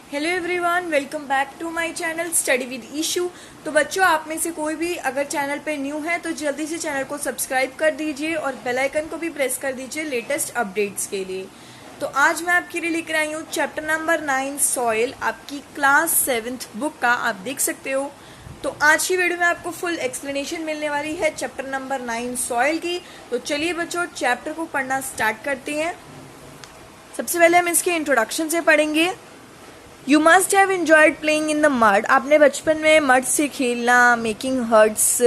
Hello everyone, welcome back to my channel study with Ishu. तो बच्चों, आप में से कोई भी अगर चैनल पे न्यू है तो जल्दी से चैनल को सब्सक्राइब कर दीजिए और बेल आइकन को भी प्रेस कर दीजिए लेटेस्ट अपडेट्स के लिए। तो आज मैं आपके लिए लेकर आई हूँ चैप्टर नंबर 9 सॉइल, आपकी क्लास 7th बुक का। आप देख सकते हो। तो आज की वीडियो में आपको फुल एक्सप्लेनेशन मिलने वाली है चैप्टर नंबर 9 सॉइल की। तो चलिए बच्चों, चैप्टर को पढ़ना स्टार्ट करते हैं। सबसे पहले हम इसके इंट्रोडक्शन से पढ़ेंगे। You must have enjoyed playing in the mud. आपने बचपन में मड से खेलना, मेकिंग हर्ट्स,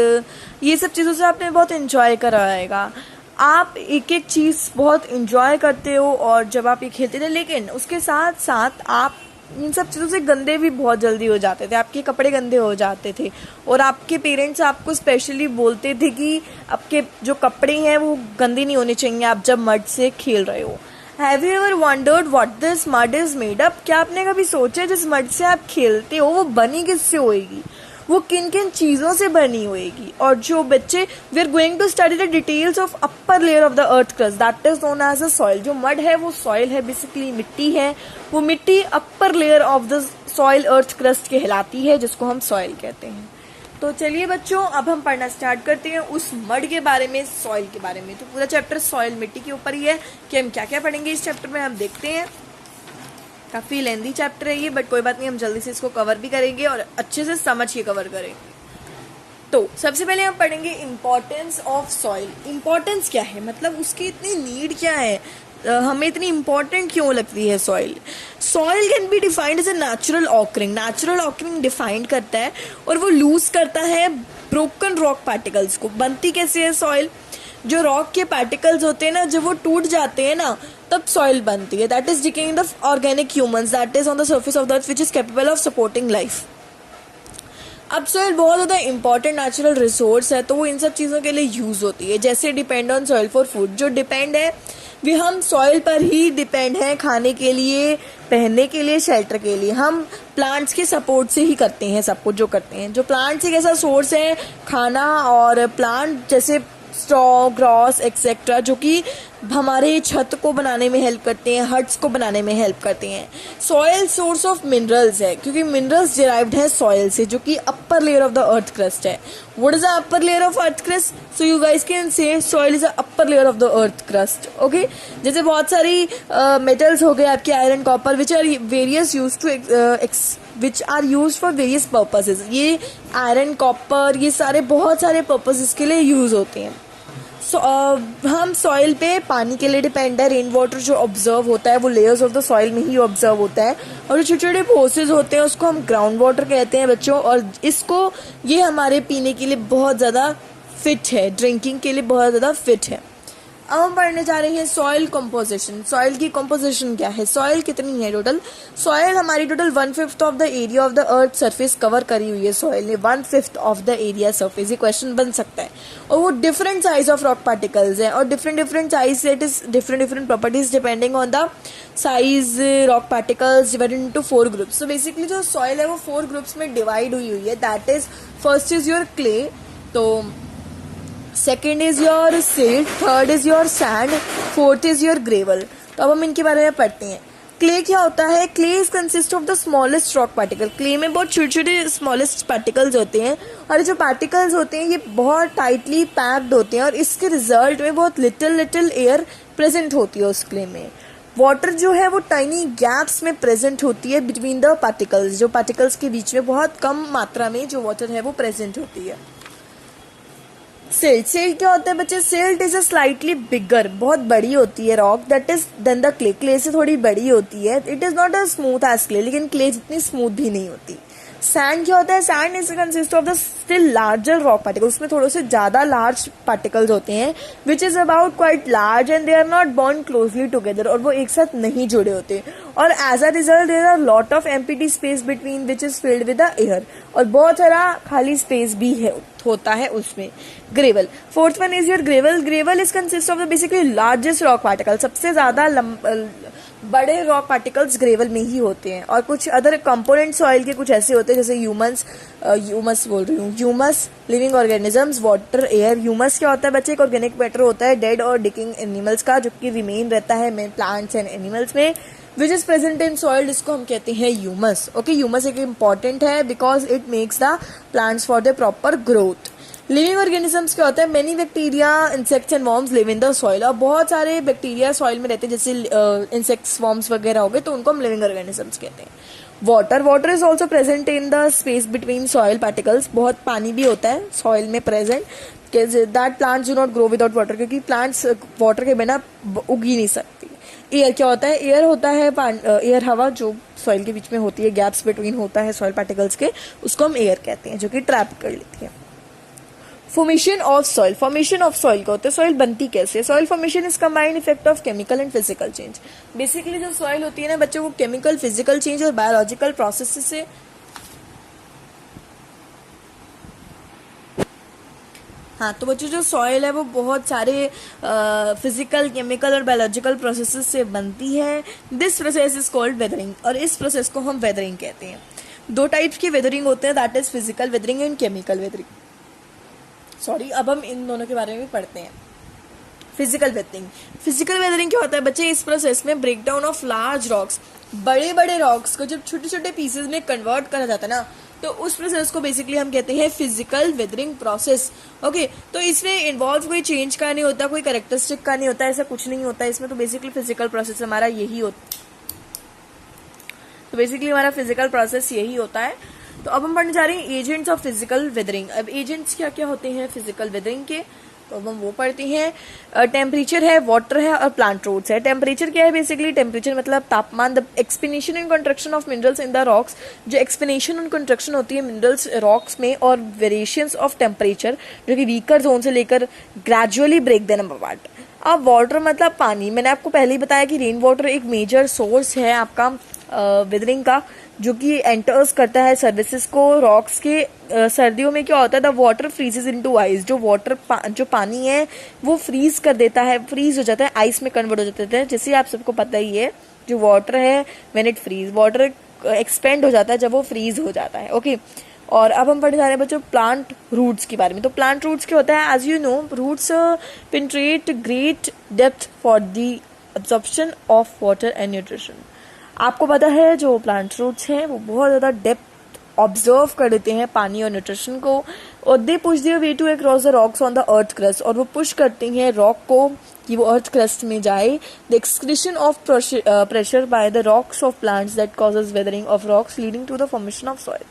ये सब चीज़ों से आपने बहुत एंजॉय करा रहेगा। आप एक एक चीज़ बहुत एंजॉय करते हो और जब आप ये खेलते थे, लेकिन उसके साथ साथ आप इन सब चीज़ों से गंदे भी बहुत जल्दी हो जाते थे। आपके कपड़े गंदे हो जाते थे और आपके पेरेंट्स आपको स्पेशली बोलते थे कि आपके जो कपड़े हैं वो गंदे नहीं होने चाहिए आप जब मड से खेल रहे हो। Have you ever wondered what this mud is made up? क्या आपने कभी सोचा जिस मड से आप खेलते हो वो बनी किससे होएगी, वो किन किन चीज़ों से बनी होएगी? और जो बच्चे, we are going to study the details of upper layer of the earth crust that is known as a soil. जो मड है वो सॉइल है, बेसिकली मिट्टी है। वो मिट्टी upper layer of the soil earth crust कहलाती है, जिसको हम सॉइल कहते हैं। तो चलिए बच्चों, अब हम पढ़ना स्टार्ट करते हैं उस मड के बारे में, सॉइल के बारे में। तो पूरा चैप्टर सॉइल, मिट्टी के ऊपर ही है कि हम क्या क्या पढ़ेंगे इस चैप्टर में, हम देखते हैं। काफ़ी लेंदी चैप्टर है ये, बट कोई बात नहीं, हम जल्दी से इसको कवर भी करेंगे और अच्छे से समझ के कवर करेंगे। तो सबसे पहले हम पढ़ेंगे इम्पोर्टेंस ऑफ सॉइल। इम्पोर्टेंस क्या है, मतलब उसकी इतनी नीड क्या है, हमें इतनी इंपॉर्टेंट क्यों लगती है soil. Soil can be defined as a natural occurring. Natural occurring defined करता है और वो लूज करता है ब्रोकन रॉक पार्टिकल्स को। बनती कैसे है सॉइल? जो रॉक के पार्टिकल्स होते हैं ना, जब वो टूट जाते हैं ना, तब सॉइल बनती है। That is decaying the organic humans that is on the surface of the earth which is capable of supporting life. अब सॉइल बहुत ज़्यादा इंपॉर्टेंट नेचुरल रिसोर्स है, तो वो इन सब चीज़ों के लिए यूज़ होती है। जैसे depend on soil for food, जो डिपेंड है वे हम सॉइल पर ही डिपेंड हैं, खाने के लिए, पहनने के लिए, शेल्टर के लिए। हम प्लांट्स के सपोर्ट से ही करते हैं सब कुछ जो करते हैं। जो प्लांट्स एक ऐसा सोर्स है खाना, और प्लांट जैसे स्ट्रॉ, ग्रॉस एक्सेट्रा, जो कि हमारे छत को बनाने में हेल्प करते हैं, हट्स को बनाने में हेल्प करते हैं। सॉयल सोर्स ऑफ मिनरल्स है, क्योंकि मिनरल्स डिराइव्ड है सॉयल से, जो कि upper layer of the earth crust है। What is the upper layer of earth crust? So you guys can say soil is the upper layer of the earth crust. Okay, जैसे बहुत सारी metals हो गए आपके, iron, copper, which are various use to which are use for various purposes. ये iron, copper, ये सारे बहुत सारे पर्पसेज के लिए यूज होते हैं। हम सॉइल पे पानी के लिए डिपेंड है। रेन वाटर जो ऑब्जर्व होता है वो लेयर्स ऑफ द सॉइल में ही ऑब्जर्व होता है, और जो छोटे छोटे फोर्सेज होते हैं उसको हम ग्राउंड वाटर कहते हैं बच्चों। और इसको, ये हमारे पीने के लिए बहुत ज़्यादा फिट है, ड्रिंकिंग के लिए बहुत ज़्यादा फिट है। अब हम पढ़ने जा रहे हैं सॉइल कंपोजिशन। सॉइल की कंपोजिशन क्या है, सॉइल कितनी है टोटल? सॉइल हमारी total 1/5 of the area of the earth surface cover करी हुई है सॉइल ने। 1/5 ऑफ द एरिया सरफेस, ये क्वेश्चन बन सकता है। और वो different size of rock particles हैं, और डिफरेंट साइज से it is different properties depending on the size. Rock particles divided into 4 groups. तो बेसिकली जो सॉइल है वो 4 ग्रुप्स में डिवाइड हुई है। That is, first is your clay, तो second is your silt, third is your sand, fourth is your gravel. तो अब हम इनके बारे में पढ़ते हैं। क्ले क्या होता है? Clay is consist of the smallest rock particle. Clay में बहुत छोटे छोटे स्मॉलेस्ट पार्टिकल्स होते हैं, और जो पार्टिकल्स होते हैं ये बहुत टाइटली पैक्ड होते हैं, और इसके रिजल्ट में बहुत लिटिल एयर प्रेजेंट होती है उस क्ले में। वाटर जो है वो टाइनी गैप्स में प्रेजेंट होती है बिटवीन द पार्टिकल्स। जो पार्टिकल्स के बीच में बहुत कम मात्रा में जो वाटर है वो प्रेजेंट होती है। सिल्ट क्या होता है बच्चे? Silt is a slightly bigger, बहुत बड़ी होती है rock, that is then the clay. Clay से थोड़ी बड़ी होती है। It is not a smooth as clay, लेकिन क्ले जितनी स्मूथ भी नहीं होती। सैंड क्या होता है? Sand is consist of the still larger rock particles. उसमें थोड़े से ज्यादा लार्ज पार्टिकल्स होते हैं, which is about quite large and they are not bond closely together, और वो एक साथ नहीं जुड़े होते। और as a result there are lot of empty space between which is filled with the air, और बहुत सारा खाली स्पेस भी है होता है उसमें। Gravel, fourth one is your gravel. Gravel is consist of the basically largest rock particle. सबसे ज्यादा बड़े रॉक पार्टिकल्स ग्रेवल में ही होते हैं। और कुछ अदर कंपोनेंट सॉइल के कुछ ऐसे होते हैं, जैसे humus, living organisms, water, air. Humus क्या होता है बच्चे? एक ऑर्गेनिक मैटर होता है डेड और डिकिंग एनिमल्स का, जो कि रिमेन रहता है प्लांट्स एंड एनिमल्स में। Which is present in soil, जिसको हम कहते हैं ह्यूमस। ओके, ह्यूमस एक इंपॉर्टेंट है because it makes the plants for the proper growth. Living organisms क्या होता है, many bacteria, insects and worms live in the soil. अब बहुत सारे बैक्टीरिया सॉइल में रहते हैं, जैसे इंसेक्ट्स, वॉर्म्स वगैरह हो गए, तो उनको हम लिविंग ऑर्गेनिजम्स कहते हैं। Water is also present in the space between soil particles. बहुत पानी भी होता है सॉइल में present, that plants do not grow without water, क्योंकि प्लांट्स वाटर के बिना उग ही नहीं सकती। एयर क्या होता है, एयर होता है एयर, हवा जो सॉइल के बीच में होती है, गैप्स बिटवीन होता है सॉइल पार्टिकल्स के, उसको हम एयर कहते हैं, जो कि ट्रैप कर लेती है। Formation of soil, formation of soil का होता है, सॉइल बनती कैसे। Soil formation is combined effect of chemical and physical change. Basically जो सॉइल होती है ना बच्चों, वो केमिकल, फिजिकल चेंज और बायोलॉजिकल प्रोसेस से हाँ, तो बच्चों जो सॉइल है वो बहुत सारे फिजिकल, केमिकल और बायोलॉजिकल प्रोसेसेस से बनती है। This process is called weathering, और इस प्रोसेस को हम वेदरिंग कहते हैं। दो टाइप्स की वेदरिंग होते हैं, that is physical weathering and chemical weathering. Sorry, अब हम इन दोनों के बारे में भी पढ़ते हैं। फिजिकल वेदरिंग, फिजिकल वेदरिंग क्या होता है बच्चे, इस प्रोसेस में break down of large rocks, बड़े बड़े रॉक्स को जब छोटे छोटे पीसेस में कन्वर्ट करा जाता है ना, तो उस प्रोसेस को बेसिकली हम कहते हैं फिजिकल वेदरिंग प्रोसेस। ओके, तो इसमें इन्वॉल्व कोई चेंज का नहीं होता, कोई कैरेक्टरिस्टिक का नहीं होता, ऐसा कुछ नहीं होता इसमें। तो बेसिकली फिजिकल प्रोसेस हमारा यही होता है। तो अब हम पढ़ने जा रहे हैं एजेंट्स ऑफ फिजिकल वेदरिंग। अब एजेंट्स क्या क्या होते हैं फिजिकल वेदरिंग के, तो अब हम वो पढ़ते हैं। टेम्परेचर है, वाटर है और प्लांट रूट्स है। टेम्परेचर क्या है, बेसिकली टेम्परेचर मतलब तापमान। The expansion and construction of minerals in the rocks, जो एक्सपेंशन एंड कंट्रक्शन होती है मिनरल्स रॉक्स में, और वेरिएशंस ऑफ टेम्परेचर जो कि वीकर जोन से लेकर ग्रेजुअली ब्रेक देम अपार्ट। अब वाटर मतलब पानी। मैंने आपको पहले ही बताया कि रेन वाटर एक मेजर सोर्स है आपका वेदरिंग का, जो कि एंटर्स करता है सर्विसेज को रॉक्स के। सर्दियों में क्या होता है, द वाटर फ्रीजेज इनटू आइस, जो पानी है वो फ्रीज कर देता है, फ्रीज हो जाता है, आइस में कन्वर्ट हो जाता है। जैसे आप सबको पता ही है, जो वाटर है when it freeze, water expand हो जाता है जब वो फ्रीज हो जाता है। ओके, और अब हम पढ़ने जा रहे हैं बच्चों प्लांट रूट्स के बारे में। तो प्लांट रूट्स क्या होता है, as you know roots penetrate great depth for the absorption of water and nutrition. आपको पता है जो प्लांट रूट्स हैं वो बहुत ज़्यादा डेप्थ ऑब्जर्व कर देते हैं पानी और न्यूट्रिशन को, और they push their way to across the rocks on the earth crust, और वो पुश करती हैं रॉक को कि वो अर्थ क्रस्ट में जाए। The excretion of pressure by the rocks of plants that causes weathering of rocks leading to the formation of soil.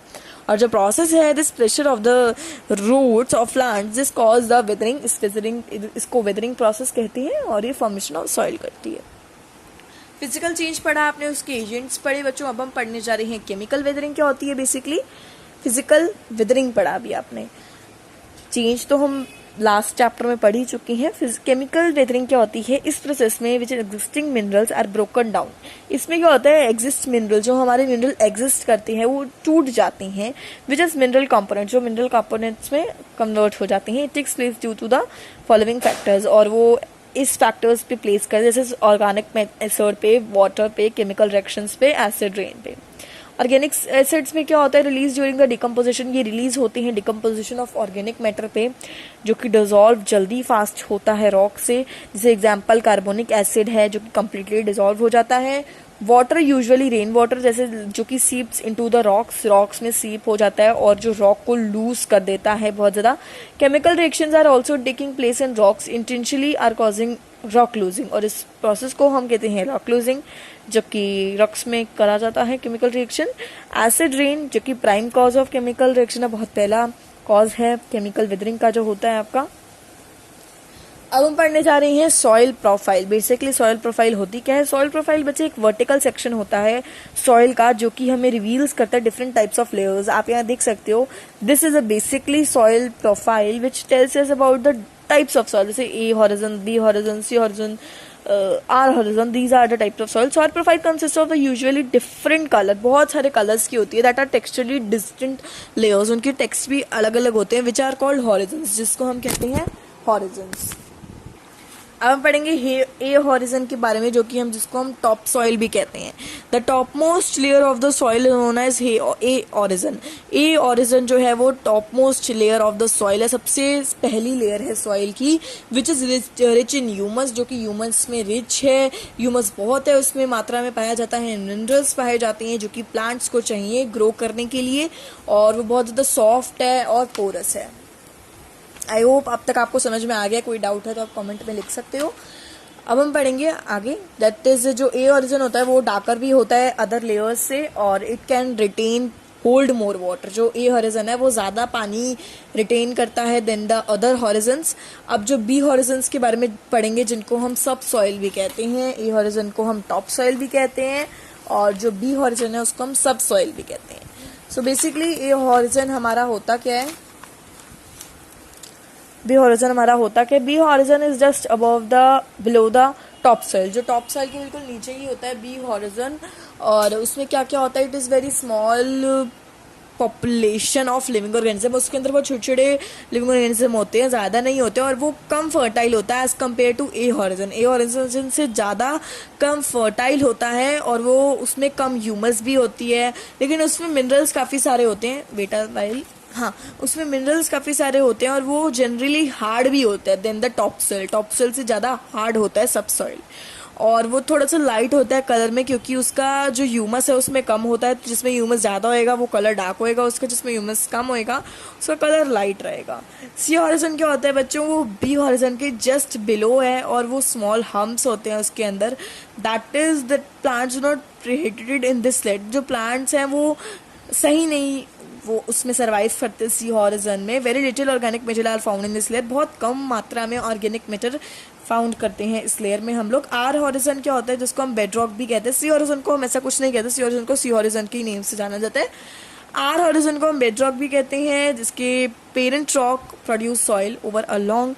और जो प्रोसेस है, this pressure of the roots of plants this cause the weathering, इसको weathering process कहती है, और ये formation of soil करती है। फिजिकल चेंज पढ़ा आपने, उसके एजेंट्स पढ़े बच्चों। अब हम पढ़ने जा रहे हैं केमिकल वेदरिंग क्या होती है। बेसिकली फिजिकल वेदरिंग पढ़ा अभी आपने, चेंज तो हम लास्ट चैप्टर में पढ़ ही चुके हैं। केमिकल वेदरिंग क्या होती है, इस प्रोसेस में which existing minerals are broken down. इसमें क्या होता है, एग्जिस्ट मिनरल, जो हमारे मिनरल एग्जिस्ट करते हैं वो टूट जाते हैं, विच इज मिनरल कंपोनेंट, जो मिनरल कंपोनेंट्स में कन्वर्ट हो जाते हैं। It takes place due to the following factors, और वो इस फैक्टर्स पे प्लेस कर, जैसे ऑर्गेनिक मेथड पे, वाटर पे, केमिकल रिएक्शंस पे, एसिड रेन पे। ऑर्गेनिक एसिड्स में क्या होता है, रिलीज ड्यूरिंग द डिकम्पोजिशन, ये रिलीज होते हैं डिकम्पोजिशन ऑफ ऑर्गेनिक मैटर पे, जो कि डिजॉल्व जल्दी फास्ट होता है रॉक से। जैसे एग्जांपल कार्बोनिक एसिड है जो कि कम्प्लीटली डिजॉल्व हो जाता है। वाटर यूजुअली रेन वाटर, जैसे जो कि सीप्स इनटू द रॉक्स में सीप हो जाता है और जो रॉक को लूज कर देता है बहुत ज़्यादा। Chemical reactions are also taking place in rocks intentionally are causing rock losing, और इस प्रोसेस को हम कहते हैं रॉक लूजिंग, जबकि रॉक्स में करा जाता है केमिकल रिएक्शन। एसिड रेन जो कि prime cause of chemical reaction है, बहुत पहला कॉज है केमिकल वेदरिंग का जो होता है आपका। अब हम पढ़ने जा रहे हैं soil profile. Basically soil profile होती क्या है, सॉइल प्रोफाइल बच्चे एक वर्टिकल सेक्शन होता है सॉइल का, जो कि हमें रिवील्स करता है डिफरेंट टाइप्स ऑफ लेयर्स। आप यहाँ देख सकते हो, this is a basically soil profile which tells us about the types of soil, जैसे A horizon, B horizon, C horizon, R horizon, these are the types of soil. Soil profile consist of the usually different colour, बहुत सारे colours की होती है, that are texturally distinct layers, उनके text भी अलग अलग होते हैं, विच आर कॉल्ड हॉरिजन्स, जिसको हम कहते हैं हॉरिजन्स। अब हम पढ़ेंगे ए हॉरिजन के बारे में, जो कि जिसको हम टॉप सॉइल भी कहते हैं। The top most layer of the soil known as A horizon. A horizon जो है वो top most layer of the soil है, सबसे पहली लेयर है सॉइल की, which is rich in humus, जो कि ह्यूमस में रिच है। ह्यूमस बहुत है, उसमें मात्रा में पाया जाता है, मिनरल्स पाए जाते हैं जो कि प्लांट्स को चाहिए ग्रो करने के लिए, और वो बहुत ज़्यादा सॉफ्ट है और पोरस है। आई होप अब तक आपको समझ में आ गया। कोई डाउट है तो आप कमेंट में लिख सकते हो। अब हम पढ़ेंगे आगे। दैट इज जो ए हॉरिजन होता है वो डार्कर भी होता है अदर लेयर्स से, और it can retain hold more water. जो ए हॉरिजन है वो ज़्यादा पानी रिटेन करता है देन द अदर हॉरिजन्स। अब जो बी हॉरिजन्स के बारे में पढ़ेंगे, जिनको हम सब सॉइल भी कहते हैं। ए हॉरिजन को हम टॉप सॉइल भी कहते हैं, और जो बी हॉरिजन है उसको हम सब सॉइल भी कहते हैं। सो बेसिकली ए हॉरिजन हमारा होता क्या है, बी हॉरिजन हमारा होता क्या, B horizon is just above the below the top soil. जो टॉप सॉइल के बिल्कुल नीचे ही होता है बी हॉरिजन, और उसमें क्या क्या होता है, it is very small population of living organism. उसके अंदर बहुत छोटे छोटे लिविंग ऑर्गेनिज्म होते हैं, ज़्यादा नहीं होते, और वो कम फर्टाइल होता है as compare to A horizon. A horizon से ज़्यादा कम फर्टाइल होता है, और वो उसमें कम ह्यूमस भी होती है, लेकिन उसमें मिनरल्स काफ़ी सारे होते हैं। बेटा वाइल हाँ, उसमें मिनरल्स काफ़ी सारे होते हैं, और वो जनरली हार्ड भी होता है than the top soil. Top soil से ज़्यादा हार्ड होता है सब सॉइल, और वो थोड़ा सा लाइट होता है कलर में, क्योंकि उसका जो ह्यूमस है उसमें कम होता है। जिसमें ह्यूमस ज़्यादा होएगा वो कलर डार्क होएगा उसका, जिसमें ह्यूमस कम होएगा उसका कलर लाइट रहेगा। सी हॉरिजन क्या होता है बच्चों, वो बी हॉरिजन के जस्ट बिलो है, और वो स्मॉल हम्प्स होते हैं उसके अंदर। That is the plants not prohibited in this slate. जो प्लांट्स हैं वो सही नहीं, वो उसमें सर्वाइव करते सी हॉरिजन में। Very little organic matter are found in this layer. बहुत कम मात्रा में ऑर्गेनिक मैटर फाउंड करते हैं इस लेयर में हम लोग। आर हॉरिजन क्या होता है, जिसको हम बेडरॉक भी कहते हैं। सी हॉरिजन को हम ऐसा कुछ नहीं कहते, सी हॉरिजन को सी हॉरिजन के नेम से जाना जाता है। आर हॉरिजन को हम बेडरॉक भी कहते हैं, जिसके parent rock produce soil over a long.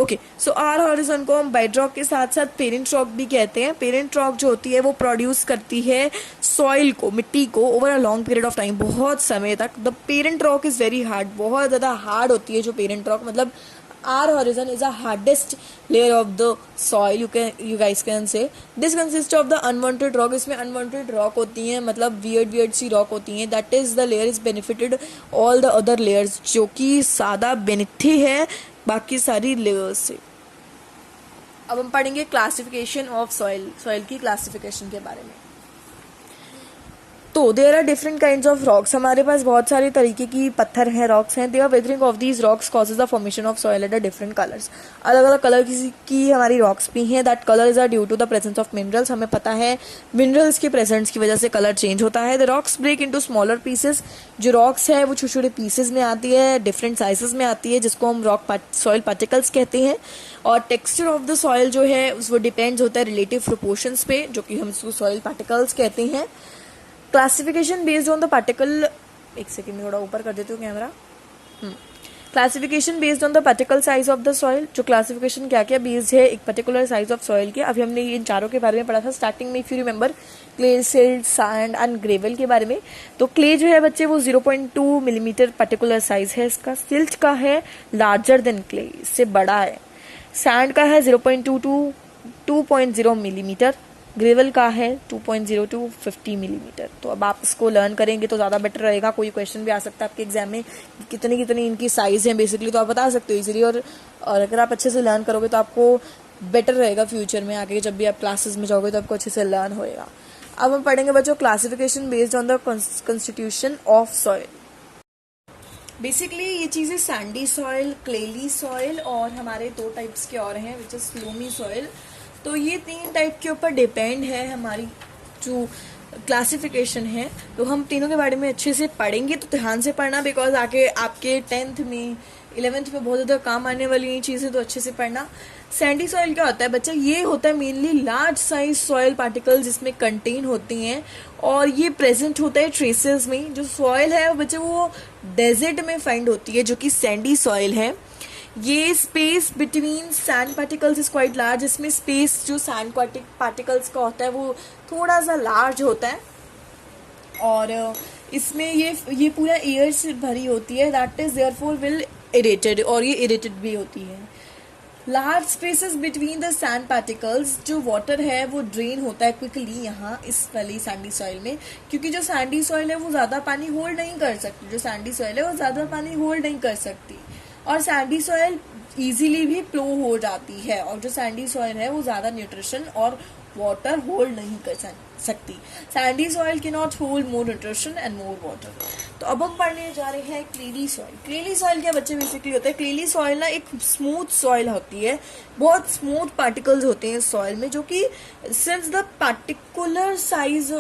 Okay, so R horizon को हम बेडरॉक के साथ साथ पेरेंट रॉक भी कहते हैं। पेरेंट रॉक जो होती है वो प्रोड्यूस करती है सॉइल को, मिट्टी को, over a long period of time, बहुत समय तक। The parent rock is very hard, बहुत ज़्यादा हार्ड होती है जो पेरेंट रॉक, मतलब R horizon is a hardest layer of the soil, you guys can say. This consist of the unwanted rock. इसमें अनवांटेड रॉक होती हैं, मतलब वियर्ड सी रॉक होती हैं। That is the layer is benefited all the other layers, जो कि ज़्यादा बेनिफिट है बाकी सारी लेयर्स से। अब हम पढ़ेंगे क्लासिफिकेशन ऑफ सॉइल, सॉइल की क्लासिफिकेशन के बारे में। तो there are different kinds of rocks. हमारे पास बहुत सारे तरीके की पत्थर हैं, रॉक्स हैं। They are weathering of these rocks causes the formation of soil at a different colours. अलग अलग कलर की हमारी रॉक्स भी हैं। That colours are due to the presence of minerals. हमें पता है मिनरल्स के प्रेजेंस की वजह से कलर चेंज होता है। The rocks break into smaller pieces. जो रॉक्स है वो छोटे छोटे पीसेस में आती है, डिफरेंट साइजेस में आती है, जिसको हम रॉक सॉइल पार्टिकल्स कहते हैं। और टेक्सचर ऑफ द सॉइल जो है वो डिपेंड्स होता है रिलेटिव प्रोपोर्शंस पे, जो कि हम उसको सॉइल पार्टिकल्स कहते हैं। Classification based on the particle, एक सेकेंड में थोड़ा ऊपर कर देती हूँ camera. Classification based on the particle size of the soil. जो क्लासिफिकेशन क्या क्या बेस्ड है एक पर्टिकुलर साइज ऑफ सॉइल के। अभी हमने इन चारों के बारे में पढ़ा था स्टार्टिंग में, if you remember, clay, silt, sand and gravel के बारे में। तो क्ले जो है बच्चे वो 0.2 मिलीमीटर पर्टिकुलर साइज है इसका। सिल्ट का है लार्जर देन क्ले, इससे बड़ा है। सैंड का है 0.2 टू 2.0 मिलीमीटर। ग्रेवल का है 2.0 टू 50 मिलीमीटर। तो अब आप इसको लर्न करेंगे तो ज़्यादा बेटर रहेगा। कोई क्वेश्चन भी आ सकता है आपके एग्जाम में, कितनी कितनी इनकी साइज है बेसिकली, तो आप बता सकते हो इजीली। और अगर आप अच्छे से लर्न करोगे तो आपको बेटर रहेगा फ्यूचर में आगे, जब भी आप क्लासेस में जाओगे तो आपको अच्छे से लर्न होएगा। अब हम पढ़ेंगे बच्चों classification based on the constitution of soil. Basically ये चीज़ें सैंडी सॉइल, क्लेली सॉइल, और हमारे दो टाइप्स के और हैं विच इज़ लूमी सॉइल। तो ये 3 टाइप के ऊपर डिपेंड है हमारी जो क्लासिफिकेशन है। तो हम तीनों के बारे में अच्छे से पढ़ेंगे, तो ध्यान से पढ़ना, बिकॉज आगे आपके 10th में 11th में बहुत ज़्यादा काम आने वाली ये चीज़ें, तो अच्छे से पढ़ना। सैंडी सॉइल क्या होता है बच्चा, ये होता है mainly large size soil particles जिसमें कंटेन होती हैं, और ये प्रेजेंट होता है ट्रेसेस में। जो सॉइल है बच्चे वो डेजर्ट में फाइंड होती है, जो कि सैंडी सॉइल है। ये space between sand particles is quite large. इसमें स्पेस जो सैंड पार्टिकल्स का होता है वो थोड़ा सा लार्ज होता है, और इसमें ये पूरा एयर से भरी होती है। दैट इज देयरफॉर विल इरेटेड, और ये इरेटेड भी होती है। Large spaces between the sand particles, जो वाटर है वो ड्रेन होता है क्विकली यहाँ इस वाली सैंडी सॉइल में, क्योंकि जो सैंडी सॉइल है वो ज़्यादा पानी होल्ड नहीं कर सकती, जो सैंडी सॉइल है वो ज़्यादा पानी होल्ड नहीं कर सकती, और सैंडी सॉइल इजीली भी फ्लो हो जाती है, और जो सैंडी सॉइल है वो ज़्यादा न्यूट्रिशन और वाटर होल्ड नहीं कर सकती। Sandy soil can not hold more nutrition and more water. तो अब हम पढ़ने जा रहे हैं क्लेली सॉइल। क्लेली सॉइल क्या बच्चे बेसिकली होता है, क्लेली सॉइल ना एक स्मूथ सॉइल होती है, बहुत स्मूथ पार्टिकल्स होते हैं सॉइल में, जो कि सिंस द पार्टिकुलर साइज,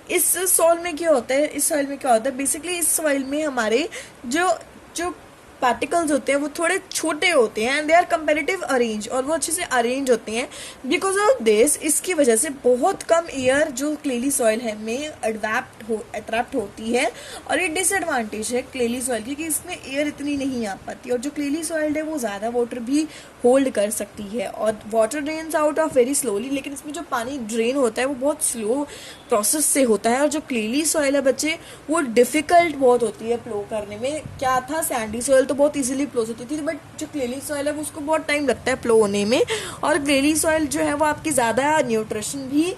इस सॉइल में क्या होता है, इस सॉइल में क्या होता है बेसिकली, इस सॉइल में हमारे जो जो पार्टिकल्स होते हैं वो थोड़े छोटे होते हैं, and they are comparative arrange, और वो अच्छे से अरेंज होते हैं। बिकॉज ऑफ दिस, इसकी वजह से बहुत कम एयर जो क्लेली सॉइल है में अट्रैक्ट होती है, और ये डिसएडवांटेज है क्लेली सॉइल की कि इसमें एयर इतनी नहीं आ पाती, और जो क्लेली सॉइल है वो ज़्यादा वाटर भी होल्ड कर सकती है, और water drains out of very slowly, लेकिन इसमें जो पानी ड्रेन होता है वो बहुत स्लो प्रोसेस से होता है। और जो क्लेली सॉइल है बच्चे वो डिफ़िकल्ट बहुत होती है फ्लो करने में। क्या था, सैंडी सॉइल तो बहुत इजीली फ्लो होती थी, बट जो क्लेली सॉइल है वो उसको बहुत टाइम लगता है फ्लो होने में, और क्लेली सॉइल जो है वो आपकी ज़्यादा न्यूट्रिशन भी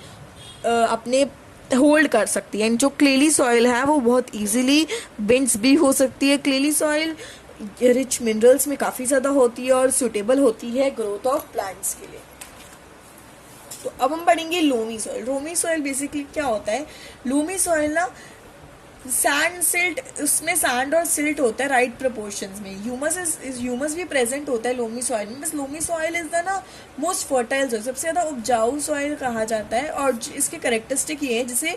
अपने होल्ड कर सकती है। जो क्लेली सॉइल है वो बहुत इजीली बेंड्स भी हो सकती है। क्लेली सॉइल रिच मिनरल्स में काफ़ी ज़्यादा होती है और सूटेबल होती है ग्रोथ ऑफ प्लांट्स के लिए। तो अब हम पढ़ेंगे loamy soil. Loamy soil basically क्या होता है, लोमी सॉइल ना सैंड सिल्ट, उसमें सैंड और सिल्ट होता है राइट प्रोपोर्शंस में। ह्यूमस भी प्रेजेंट होता है लोमी सॉइल में, बस लोमी सॉइल इज द ना मोस्ट फर्टाइल सॉइल, सबसे ज़्यादा उपजाऊ सॉइल कहा जाता है, और इसके करेक्टरिस्टिक ये है जिसे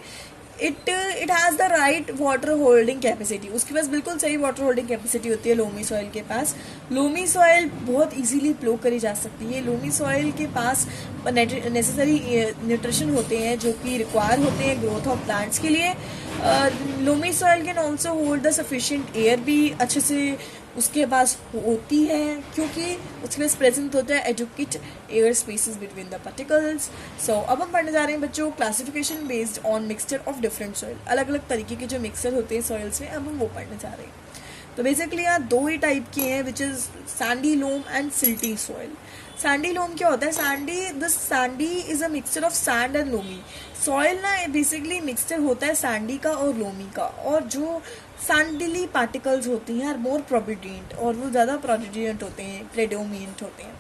it has the right water holding capacity, उसके पास बिल्कुल सही वाटर होल्डिंग कैपेसिटी होती है लोमी सॉइल के पास। लोमी सॉइल बहुत इजीली फ्लो करी जा सकती है। लोमी सॉइल के पास नेसेसरी न्यूट्रिशन होते हैं जो कि रिक्वायर होते हैं ग्रोथ ऑफ प्लांट्स के लिए। Loamy soil can also hold the sufficient air भी अच्छे से उसके पास होती है, क्योंकि उसके पास प्रेजेंट होता है adequate air spaces between the particles. So अब हम पढ़ने जा रहे हैं बच्चों classification based on mixture of different soil. अलग अलग तरीके के जो मिक्सचर होते हैं सॉइल्स में, अब हम वो पढ़ने जा रहे हैं। तो बेसिकली यहाँ दो ही टाइप के हैं, which is sandy loam and silty soil. Sandy loam क्या होता है, sandy is a mixture of sand and loamy. Soil ना बेसिकली मिक्सचर होता है सैंडी का और लोमी का, और जो सैंडिली पार्टिकल्स होती हैं आर मोर प्रोडिडेंट, और वो ज़्यादा प्रोडिडेंट होते हैं, प्रेडोमिनेंट होते हैं,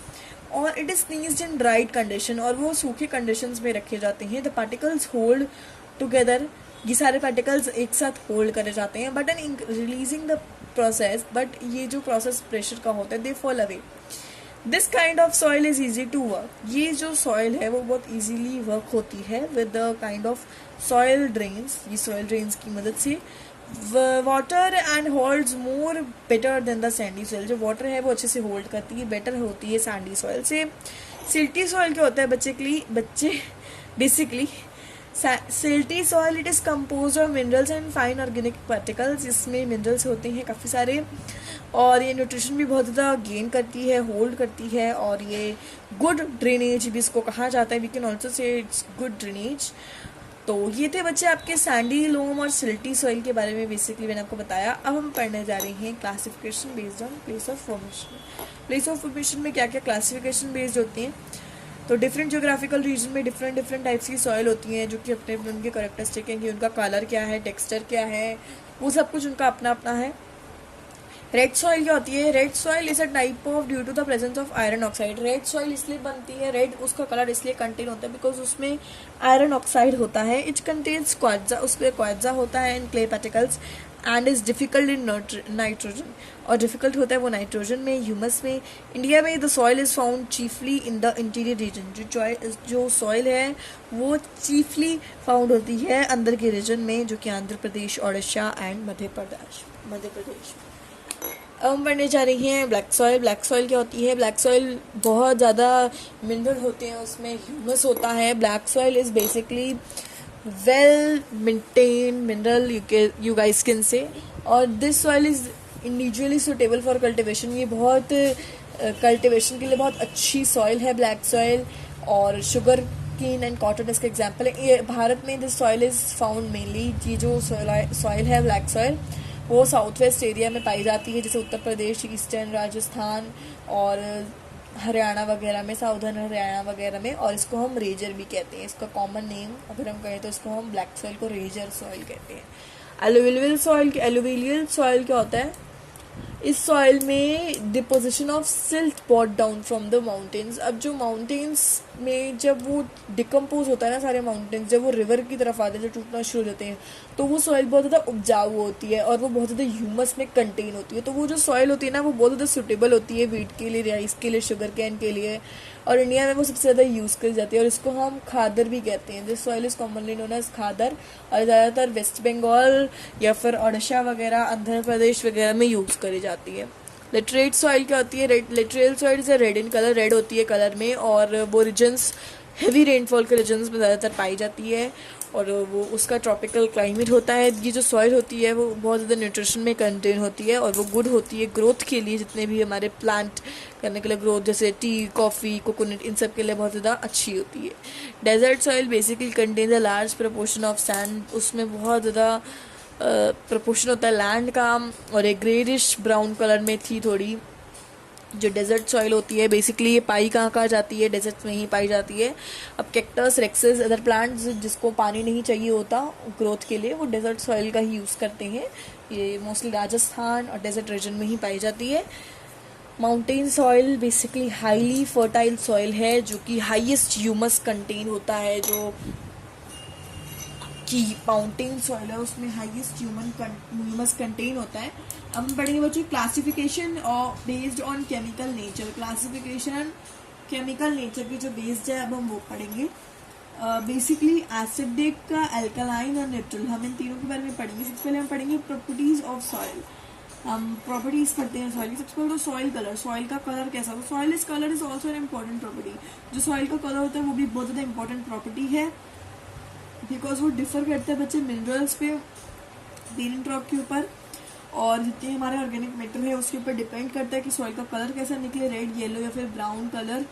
और it is sneezed in dried condition, और वो सूखे कंडीशंस में रखे जाते हैं। द पार्टिकल्स होल्ड टुगेदर, ये सारे पार्टिकल्स एक साथ होल्ड करे जाते हैं, but in releasing the process, but ये जो प्रोसेस प्रेशर का होता है, they fall away. This kind of soil is easy to work. ये जो सॉइल है वो बहुत ईजीली वर्क होती है with the kind of soil drains. ये सॉइल ड्रेन्स की मदद से water and holds more better than the Sandy soil. जो वाटर है वो अच्छे से होल्ड करती है, बेटर होती है सैंडी सॉइल से। सिल्टी सॉइल क्या होता है बच्चे basically silty soil, it is compose of minerals and fine organic particles. इसमें मिनरल्स होते हैं काफ़ी सारे, और ये न्यूट्रिशन भी बहुत ज़्यादा गेन करती है, होल्ड करती है, और ये गुड ड्रेनेज भी इसको कहा जाता है। We can also say it's good drainage. तो ये थे बच्चे आपके सैंडी लोम और सिल्टी सॉइल के बारे में बेसिकली मैंने आपको बताया। अब हम पढ़ने जा रहे हैं classification based on place of formation. Place of formation में क्या क्या क्लासिफिकेशन बेस्ड होती हैं, तो डिफरेंट जोग्राफिकल रीजन में डिफरेंट टाइप्स की सॉइल होती हैं, जो कि अपने अपने उनके करेक्टरिस्टिक हैं कि उनका कलर क्या है, टेक्सचर क्या है, वो सब कुछ उनका अपना अपना है। रेड सॉइल क्या होती है, red soil is a type of due to the presence of iron oxide. Red soil इसलिए बनती है, रेड उसका कलर इसलिए कंटेन होता है बिकॉज उसमें आयरन ऑक्साइड होता है। इट कंटेन्स क्वार्ट्जा, उसमें क्वार्ट्जा होता है in clay particles, and is difficult in nitrogen, और डिफिकल्ट होता है वो नाइट्रोजन में, ह्यूमस में। इंडिया में the soil is found chiefly in the interior region. जो सॉइल है वो चीफली फाउंड होती है अंदर के रीजन में, जो कि आंध्र प्रदेश, उड़ीसा एंड मध्य प्रदेश। अब हम पढ़ने जा रही हैं ब्लैक सॉइल। ब्लैक सॉइल क्या होती है, ब्लैक सॉइल बहुत ज़्यादा मिनरल होते हैं, उसमें ह्यूमस होता है। Black soil is basically well maintain mineral, you guys can say, और this soil is individually suitable for cultivation. ये बहुत कल्टिवेशन के लिए बहुत अच्छी सॉइल है ब्लैक सॉइल, और शुगर केन एंड कॉटन इसका एग्जाम्पल है। ये भारत में this soil is found mainly, ये जो सॉइल है ब्लैक सॉइल वो साउथ वेस्ट एरिया में पाई जाती है, जैसे उत्तर प्रदेश, ईस्टर्न राजस्थान और हरियाणा वगैरह में, साउदर्न हरियाणा वगैरह में। और इसको हम रेजर भी कहते हैं। इसका कॉमन नेम अगर हम कहें तो इसको हम ब्लैक सॉइल को रेजर सॉइल कहते हैं। एलुवियल सॉइल क्या होता है? इस सॉइल में deposition of silt brought down from the mountains. अब जो माउंटेन्स में जब वो डिकम्पोज होता है ना, सारे माउंटेन्स जब वो रिवर की तरफ आते हैं, जब टूटना शुरू हो जाते हैं, तो वो सॉइल बहुत ज़्यादा उपजाऊ होती है और वो बहुत ज़्यादा ह्यूमस में कंटेन होती है। तो वो जो सॉइल होती है ना, वो बहुत ज़्यादा सूटेबल होती है वीट के लिए, राइस के लिए, शुगर कैन के लिए, और इंडिया में वो सबसे ज़्यादा यूज़ करी जाती है। और इसको हम खादर भी कहते हैं। This soil is commonly known as khadar, और ज़्यादातर वेस्ट बंगाल या फिर ओडिशा वगैरह, आंध्र प्रदेश वगैरह में यूज़ करी जाती है। लिटरेट सॉइल क्या होती है? Literate soil is red in colour, red होती है कलर में, और वो रीजन्स हेवी रेनफॉल के रीजन्स में ज़्यादातर पाई जाती है, और वो उसका ट्रॉपिकल क्लाइमेट होता है। ये जो सॉइल होती है वो बहुत ज़्यादा न्यूट्रिशन में कंटेन होती है, और वो गुड होती है ग्रोथ के लिए। जितने भी हमारे प्लांट करने के लिए ग्रोथ, जैसे टी, कॉफ़ी, कोकोनट, इन सब के लिए बहुत ज़्यादा अच्छी होती है। Desert soil basically contains a large proportion of sand. उसमें बहुत ज़्यादा प्रपोर्शन होता है लैंड का, और एक ग्रेडिश ब्राउन कलर में थी थोड़ी। जो डेजर्ट सॉइल होती है बेसिकली ये पाई कहाँ जाती है? डेजर्ट में ही पाई जाती है। अब कैक्टस, रेक्सेस, अदर प्लांट्स जिसको पानी नहीं चाहिए होता ग्रोथ के लिए, वो डेजर्ट सॉइल का ही यूज़ करते हैं। ये मोस्टली राजस्थान और डेजर्ट रीजन में ही पाई जाती है। Mountain soil basically highly fertile soil है, जो कि हाईएस्ट ह्यूमस कंटेन होता है। जो कि माउंटेन सॉइल है उसमें हाईएस्ट ह्यूमस कंटेन होता है। अब हम पढ़ेंगे बच्चों classification based on chemical nature. Classification chemical nature की जो बेस्ड है, अब हम वो पढ़ेंगे। बेसिकली एसिडिक, अल्कलाइन और न्यूट्रल, हम इन तीनों के बारे में पढ़ेंगे। सबसे पहले हम पढ़ेंगे प्रॉपर्टीज ऑफ सॉइल। हम प्रॉपर्टीज पढ़ते हैं सॉइल की। सबसे पहले तो सॉइल कलर, सॉइल का कलर कैसा हो? Soil is colour is also an important property. जो सॉइल का कलर होता है वो भी बहुत ज़्यादा इंपॉर्टेंट प्रॉपर्टी है, बिकॉज वो डिफर करता है बच्चे मिनरल्स पे, पेरेंट रॉक के ऊपर, और जितने हमारे ऑर्गेनिक मैटर है उसके ऊपर डिपेंड करता है कि सॉइल का कलर कैसा निकले। रेड, येलो या फिर brown colour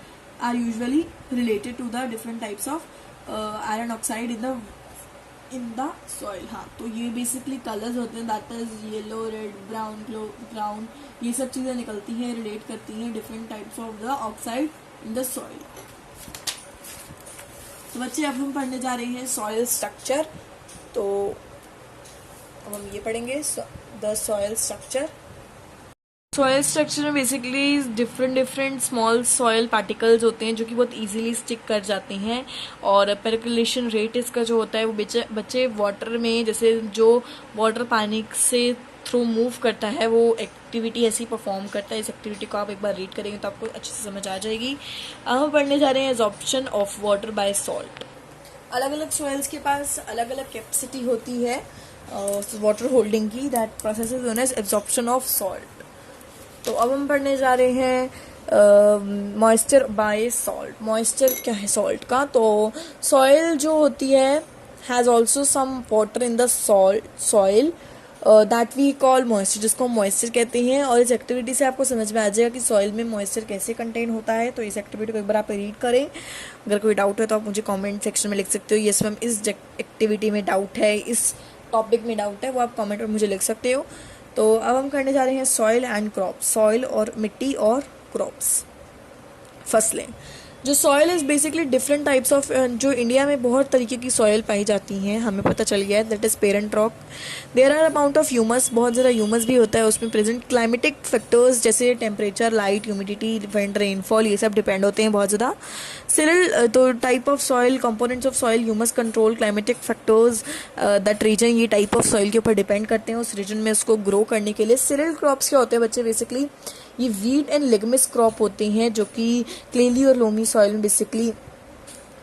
are usually related to the different types of iron oxide in the soil. हाँ, तो ये बेसिकली कलर्स होते हैं, that is yellow, red, brown, ये सब चीज़ें निकलती हैं, रिलेट करती हैं different types of the oxide in the soil. तो बच्चे अब हम पढ़ने जा रहे हैं सॉइल स्ट्रक्चर। तो अब हम ये पढ़ेंगे the soil structure. Soil structure में basically different small soil particles होते हैं जो कि बहुत इजीली स्टिक कर जाते हैं, और पेरिकुलेशन रेट इसका जो होता है वो बच्चे वाटर में, जैसे जो वाटर पानी से थ्रू मूव करता है वो एक्टिविटी ऐसी परफॉर्म करता है। इस एक्टिविटी को आप एक बार रीड करेंगे तो आपको अच्छे से समझ आ जाएगी। अब हम पढ़ने जा रहे हैं absorption of water bye salt. अलग अलग सॉइल्स के पास अलग अलग कैपेसिटी होती है वाटर होल्डिंग की, that process is known as absorption of salt. तो अब हम पढ़ने जा रहे हैं मॉइस्चर बाय सॉल्ट। मॉइस्चर क्या है सॉल्ट का? तो सॉइल जो होती है has also some water in the soil that we call moisture, जिसको हम मॉइस्चर कहते हैं। और इस एक्टिविटी से आपको समझ में आ जाएगा कि सॉइल में मॉइस्चर कैसे कंटेन होता है। तो इस एक्टिविटी को एक बार आप रीड करें। अगर कोई डाउट है तो आप मुझे कमेंट सेक्शन में लिख सकते हो, यस मैम इस एक्टिविटी में डाउट है, इस टॉपिक में डाउट है, वो आप कमेंट में मुझे लिख सकते हो। तो अब हम करने जा रहे हैं सॉइल एंड क्रॉप्स। सॉइल और मिट्टी और क्रॉप्स, फसलें। जो soil is basically different types of, जो इंडिया में बहुत तरीके की सॉइल पाई जाती हैं, हमें पता चल गया है, that is parent rock. There are amount of humus, बहुत ज़्यादा ह्यूमस भी होता है उसमें प्रेजेंट। क्लाइमेटिक फैक्टर्स जैसे temperature, light, humidity, wind, rainfall, ये सब डिपेंड होते हैं बहुत ज़्यादा। सिरल, तो type of soil, components of soil, humus control, climatic factors, that region, ये टाइप ऑफ सॉइल के ऊपर डिपेंड करते हैं उस रीजन में उसको ग्रो करने के लिए। सिरल क्रॉप्स क्या होते हैं बच्चे? बेसिकली ये वीट एंड लेगमिस क्रॉप होते हैं जो कि क्लेली और लोमी सॉइल में बेसिकली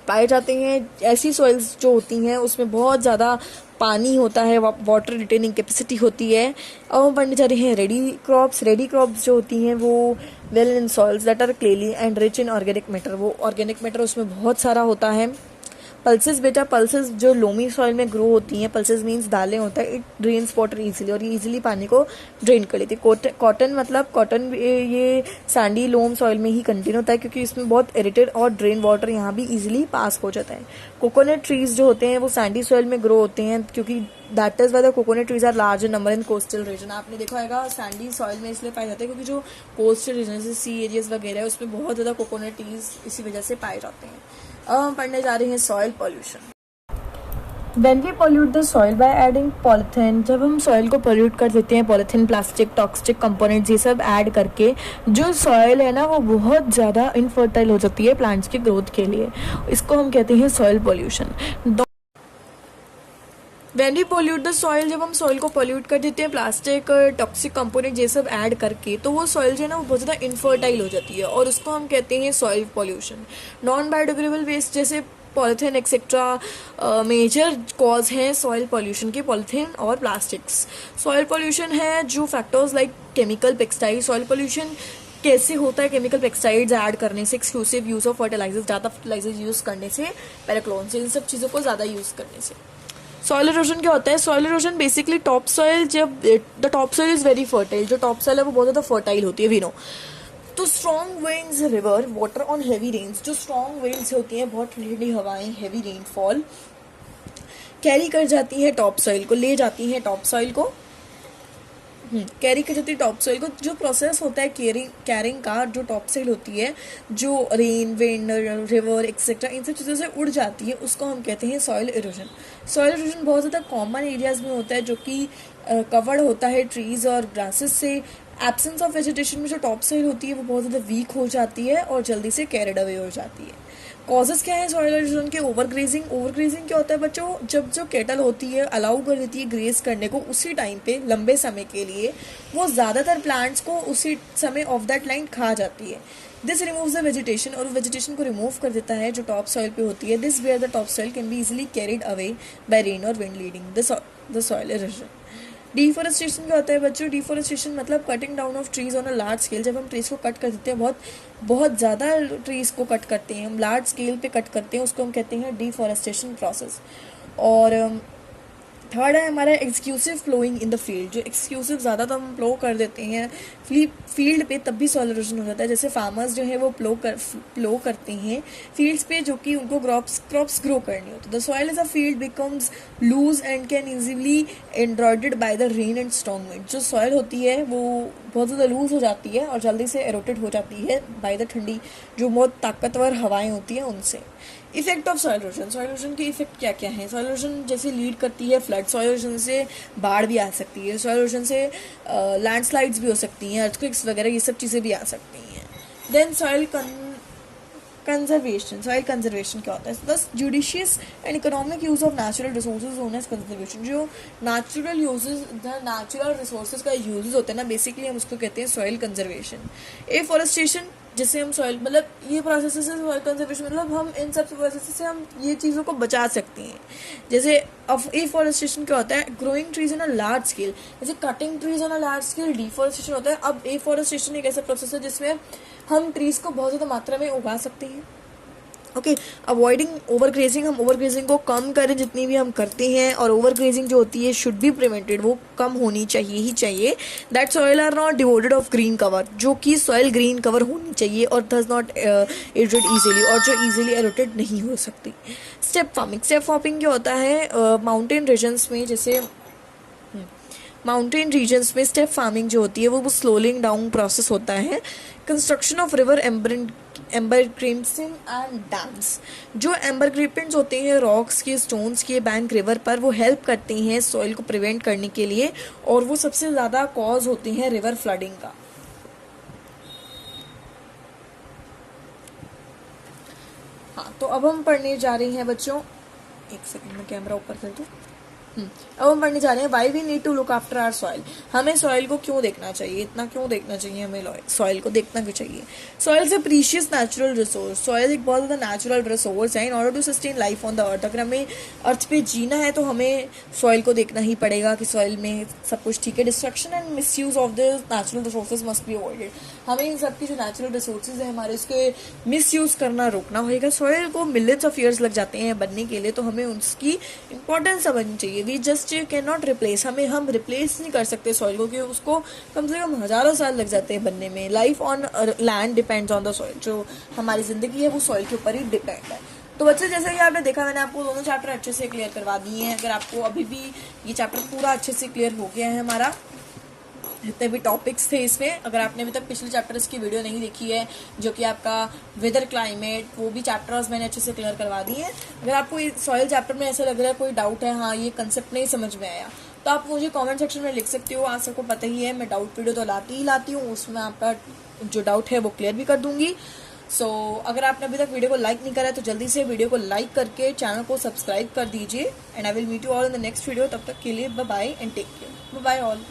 पाए जाते हैं। ऐसी सॉइल्स जो होती हैं उसमें बहुत ज़्यादा पानी होता है, वाटर रिटेनिंग कैपेसिटी होती है। अब हम पढ़ने जा रहे हैं रेडी क्रॉप्स। रेडी क्रॉप्स जो होती हैं वो well in soils that are clayey and rich in organic matter. वो ऑर्गेनिक मैटर उसमें बहुत सारा होता है, पल्सेस बेटा, पल्सेस जो लोमी सॉइल में ग्रो होती हैं, पल्सेस मीन्स दालें होता है, इट ड्रेन्स वाटर इजीली, और ये इजीली पानी को ड्रेन कर लेती है। कॉटन मतलब कॉटन ये सैंडी लोम सॉइल में ही कंटेन होता है, क्योंकि इसमें बहुत एरिटेड और ड्रेन वाटर यहाँ भी इजीली पास हो जाता है। कोकोनट ट्रीज जो होते हैं वो सैंडी सॉइल में ग्रो होते हैं, क्योंकि that is why the coconut trees are large number in coastal region. आपने देखा होगा सैंडी सॉइल में इसलिए पाए जाते हैं क्योंकि जो कोस्टल रीजन जैसे सी एरियाज वगैरह है उसमें बहुत ज़्यादा कोकोनट ट्रीज इसी वजह से पाए जाते हैं। अब हम पढ़ने जा रहे हैं soil pollution. When we pollute the soil by adding polythene, जब हम सॉइल को पोल्यूट कर देते हैं पॉलीथीन, प्लास्टिक, टॉक्सिक कंपोनेंट्स ये सब ऐड करके, जो सॉइल है ना वो बहुत ज़्यादा इनफर्टाइल हो जाती है प्लांट्स की ग्रोथ के लिए। इसको हम कहते हैं soil pollution. When we pollute the soil, जब हम सॉइल को पोल्यूट कर देते हैं प्लास्टिक, टॉक्सिक कंपोनेंट ये सब ऐड करके, तो वो सॉइल जो है ना वो बहुत ज़्यादा इनफर्टाइल हो जाती है, और उसको हम कहते हैं soil pollution. Non biodegradable waste जैसे पॉलीथीन एक्सेट्रा मेजर कॉज हैं सॉइल पॉल्यूशन के, पॉलीथीन और प्लास्टिक्स। सॉइल पॉल्यूशन है जो factors like chemical, pesticide. Soil pollution कैसे होता है? केमिकल, पेस्टिसाइड्स ऐड करने से, एक्सक्लूसिव यूज ऑफ फर्टिलाइजर्स, ज़्यादा फर्टिलाइजर्स यूज़ करने से, पैराक्लोन से, इन सब चीज़ों को ज़्यादा यूज़ करने से। सॉइल इरोजन क्या होता है? Soil erosion basically top soil, जब the top soil is very fertile, जो टॉप सॉइल है वो बहुत ज़्यादा फर्टाइल होती है, वी नो। तो strong winds, river water on heavy rains, जो स्ट्रॉन्ग विंड्स होती हैं, बहुत ठंडी हवाएं, हेवी रेनफॉल कैरी कर जाती हैं टॉप सॉइल को, ले जाती हैं टॉप सॉइल को, कैरी कर जाती है टॉप सॉइल को। जो प्रोसेस होता है कैरिंग का, जो टॉप सॉइल होती है, जो रेन, विंड, रिवर एक्सेट्रा इन सब चीज़ों से उड़ जाती है, उसको हम कहते हैं सॉइल इरोजन। सॉइल इरोजन बहुत ज़्यादा कॉमन एरियाज में होता है, जो कि कवर्ड होता है ट्रीज और ग्रासेस से। एब्सेंस ऑफ वेजिटेशन में जो टॉप सॉइल होती है वो बहुत ज़्यादा वीक हो जाती है और जल्दी से कैरिड अवे हो जाती है। कॉजेज़ क्या है सॉइल इरोजन के? ओवरग्रेजिंग। ओवरग्रेजिंग क्या होता है बच्चों? जब जो केटल होती है अलाउ कर देती है ग्रेज करने को उसी टाइम पे लंबे समय के लिए, वो ज़्यादातर प्लांट्स को उसी समय ऑफ दैट लाइन खा जाती है। दिस रिमूव्स द वेजिटेशन, और वेजिटेशन को रिमूव कर देता है जो टॉप सॉइल पे होती है। This where the top soil can be easily carried away by rain और wind, leading the soil erosion. Deforestation क्या होता है बच्चों? डिफॉरेस्टेशन मतलब cutting down of trees on a large scale. जब हम ट्रीज को कट कर देते हैं, बहुत ज़्यादा ट्रीज को कट करते हैं हम, लार्ज स्केल पे कट करते हैं, उसको हम कहते हैं डिफॉरेस्टेशन प्रोसेस। और थर्ड है हमारा exclusive flowing in the field. जो एक्सक्लूसिव ज़्यादा तो हम फ्लो कर देते हैं फील्ड पे, तब भी सॉइल इरोजन हो जाता है। जैसे फार्मर्स जो है वो फ्लो करते हैं फील्ड्स पे, जो कि उनको क्रॉप्स ग्रो करनी होती है। The soil is a field becomes loose and can easily eroded by the rain and strong wind. जो सॉइल होती है वो बहुत ज़्यादा लूज हो जाती है और जल्दी से एरोटेड हो जाती है बाय द ठंडी, जो बहुत ताकतवर हवाएं होती हैं उनसे। Effect of soil erosion. Soil erosion के इफेक्ट क्या क्या हैं? सॉइल इरोजन जैसे लीड करती है फ्लड, सॉइल इरोजन से बाढ़ भी आ सकती है, सॉइल इरोजन से लैंडस्लाइड्स भी हो सकती हैं, अर्थक्वेक्स वगैरह ये सब चीज़ें भी आ सकती हैं। Then soil conservation. Soil conservation क्या होता है? बस judicious and economic use of natural resources known as conservation. जो नेचुरल रिसोर्सेज का यूज होता है ना, बेसिकली हम उसको कहते हैं सॉइल कंजर्वेशन। एफॉरेस्टेशन, जिससे हम सॉइल मतलब ये प्रोसेस से सॉइल कंजर्वेशन मतलब हम इन सब प्रोसेस से हम ये चीज़ों को बचा सकते हैं। जैसे अब एफॉरेस्टेशन क्या होता है? Growing trees on a large scale. जैसे cutting trees on a large scale deforestation होता है। अब एफॉरेस्टेशन एक ऐसा प्रोसेस है जिसमें हम ट्रीज को बहुत ज़्यादा मात्रा में उगा सकते हैं। ओके, अवॉइडिंग ओवरग्रेजिंग, हम ओवरग्रेजिंग को कम करें जितनी भी हम करते हैं, और ओवरग्रेजिंग जो होती है शुड बी प्रिवेंटेड, वो कम होनी चाहिए ही चाहिए। That soil are not devoted of green cover, जो कि सॉइल ग्रीन कवर होनी चाहिए और डज नॉट एरोटेड इजीली, और जो इजीली एरोटेड नहीं हो सकती। Step farming. स्टेप फार्मिंग क्या होता है? माउंटेन रीजन्स में, जैसे माउंटेन रीजन्स में स्टेप फार्मिंग जो होती है वो स्लोइंग डाउन प्रोसेस होता है। Construction of river embankments and dams. जो एम्बरक्रेम्स होते हैं रॉक्स के, स्टोन्स के बैंक रिवर पर, वो हेल्प करते हैं सॉइल को प्रिवेंट करने के लिए, और वो सबसे ज़्यादा कॉज होते हैं रिवर फ्लडिंग का। हाँ, तो अब हम पढ़ने जा रहे हैं बच्चों, एक सेकंड में कैमरा ऊपर कर दूँ। अब हम पढ़ने जा रहे हैं why we need to look after our soil. हमें सॉइल को क्यों देखना चाहिए, इतना क्यों देखना चाहिए, हमें सॉइल को देखना क्यों चाहिए। Soil is a precious natural resource. Soil एक बहुत ज़्यादा नेचुरल रिसोर्स है in order to sustain life on the earth. अगर हमें अर्थ पे जीना है तो हमें सॉइल को देखना ही पड़ेगा कि सॉइल में सब कुछ ठीक है। Destruction and misuse of the natural resources must be avoided. हमें इन सब की जो नेचुरल रिसोर्सेज है हमारे उसके मिसयूज करना रोकना होगा। सॉइल को मिलियंस ऑफ ईयर्स लग जाते हैं बनने के लिए, तो हमें उसकी इंपॉर्टेंस समझनी चाहिए। We just can not replace, हम रिप्लेस नहीं कर सकते सॉइल को, क्योंकि उसको कम से कम हजारों साल लग जाते हैं बनने में। Life on land depends on the soil. जो हमारी जिंदगी है वो सॉइल के ऊपर ही डिपेंड है। तो बच्चे जैसा कि आपने देखा, मैंने आपको दोनों चैप्टर अच्छे से क्लियर करवा दिए हैं। अगर आपको अभी भी ये चैप्टर पूरा अच्छे से क्लियर हो गया है, हमारा जितने भी टॉपिक्स थे इसमें, अगर आपने अभी तक पिछले चैप्टर्स की वीडियो नहीं देखी है जो कि आपका वेदर क्लाइमेट, वो भी चैप्टर्स मैंने अच्छे से क्लियर करवा दिए हैं। अगर आपको सॉइल चैप्टर में ऐसा लग रहा है कोई डाउट है, हाँ ये कंसेप्ट नहीं समझ में आया, तो आप मुझे कमेंट सेक्शन में लिख सकते हो। आज सबको पता ही है मैं डाउट वीडियो तो लाती हूँ, उसमें आपका जो डाउट है वो क्लियर भी कर दूंगी। अगर आपने अभी तक वीडियो को लाइक नहीं करा है तो जल्दी से वीडियो को लाइक करके चैनल को सब्सक्राइब कर दीजिए। And I will meet you all in the next video. तब तक के लिए bye bye and take care. Bye bye all.